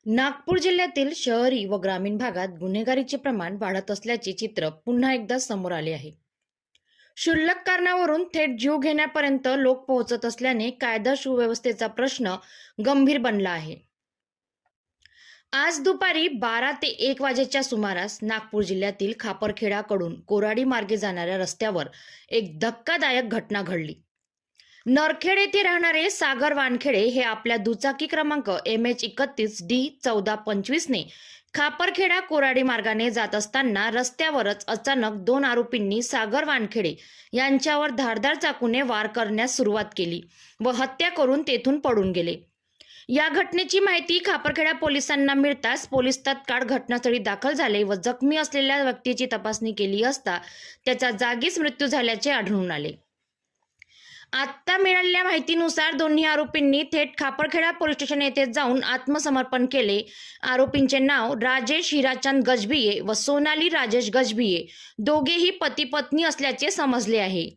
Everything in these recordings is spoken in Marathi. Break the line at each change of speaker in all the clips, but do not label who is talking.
नागपूर जिल्ह्यातील शहरी व ग्रामीण भागात गुन्हेगारीचे प्रमाण वाढत असल्याचे चित्र पुन्हा एकदा समोर आले आहे. क्षुल्लक कारणावरून थेट जीव घेण्यापर्यंत लोक पोहोचत असल्याने कायदा सुव्यवस्थेचा प्रश्न गंभीर बनला आहे. आज दुपारी 12 ते 1 वाजेच्या सुमारास नागपूर जिल्ह्यातील खापरखेडाकडून कोराडी मार्गे जाणाऱ्या रस्त्यावर एक धक्कादायक घटना घडली. नरखेड येथे राहणारे सागर वानखेडे हे आपल्या दुचाकी क्रमांक MH31D1425 ने खापरखेडा कोराडी मार्गाने जात असताना रस्त्यावरच अचानक 2 आरोपींनी सागर वानखेडे यांच्यावर धारदार चाकूने वार करण्यास सुरुवात केली व हत्या करून तेथून पळून गेले. या घटनेची माहिती खापरखेडा पोलिसांना मिळताच पोलीस तात्काळ घटनास्थळी दाखल झाले व जखमी असलेल्या व्यक्तीची तपासणी केली असता त्याचा जागीच मृत्यू झाल्याचे आढळून आले. आता मिळालेल्या माहितीनुसार दोन्ही आरोपींनी थेट खापरखेडा पोलीस स्टेशन येथे जाऊन आत्मसमर्पण केले. आरोपींचे नाव राजेश हिराचंद गजभिये व सोनाली राजेश गजभिये दोघेही पती पत्नी असल्याचे समजले आहे.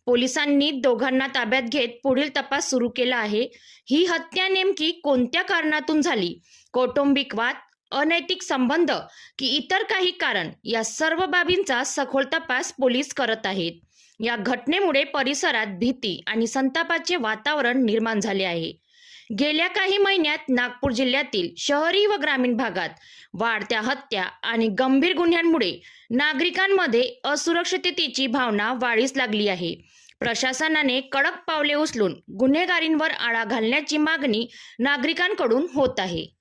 पोलिसांनी दोघांना ताब्यात घेत पुढील तपास सुरू केला आहे. ही हत्या नेमकी कोणत्या कारणातून झाली, कौटुंबिक वाद, अनैतिक संबंध की इतर काही कारण, या सर्व बाबींचा सखोल तपास पोलीस करत आहेत. या घटनेमुळे परिसरात भीती आणि संतापाचे वातावरण निर्माण झाले आहे. गेल्या काही महिन्यात नागपूर जिल्ह्यातील शहरी व ग्रामीण भागात वाढत्या हत्या आणि गंभीर गुन्ह्यांमुळे नागरिकांमध्ये असुरक्षिततेची भावना वाढीस लागली आहे. प्रशासनाने कडक पावले उचलून गुन्हेगारींवर आळा घालण्याची मागणी नागरिकांकडून होत आहे.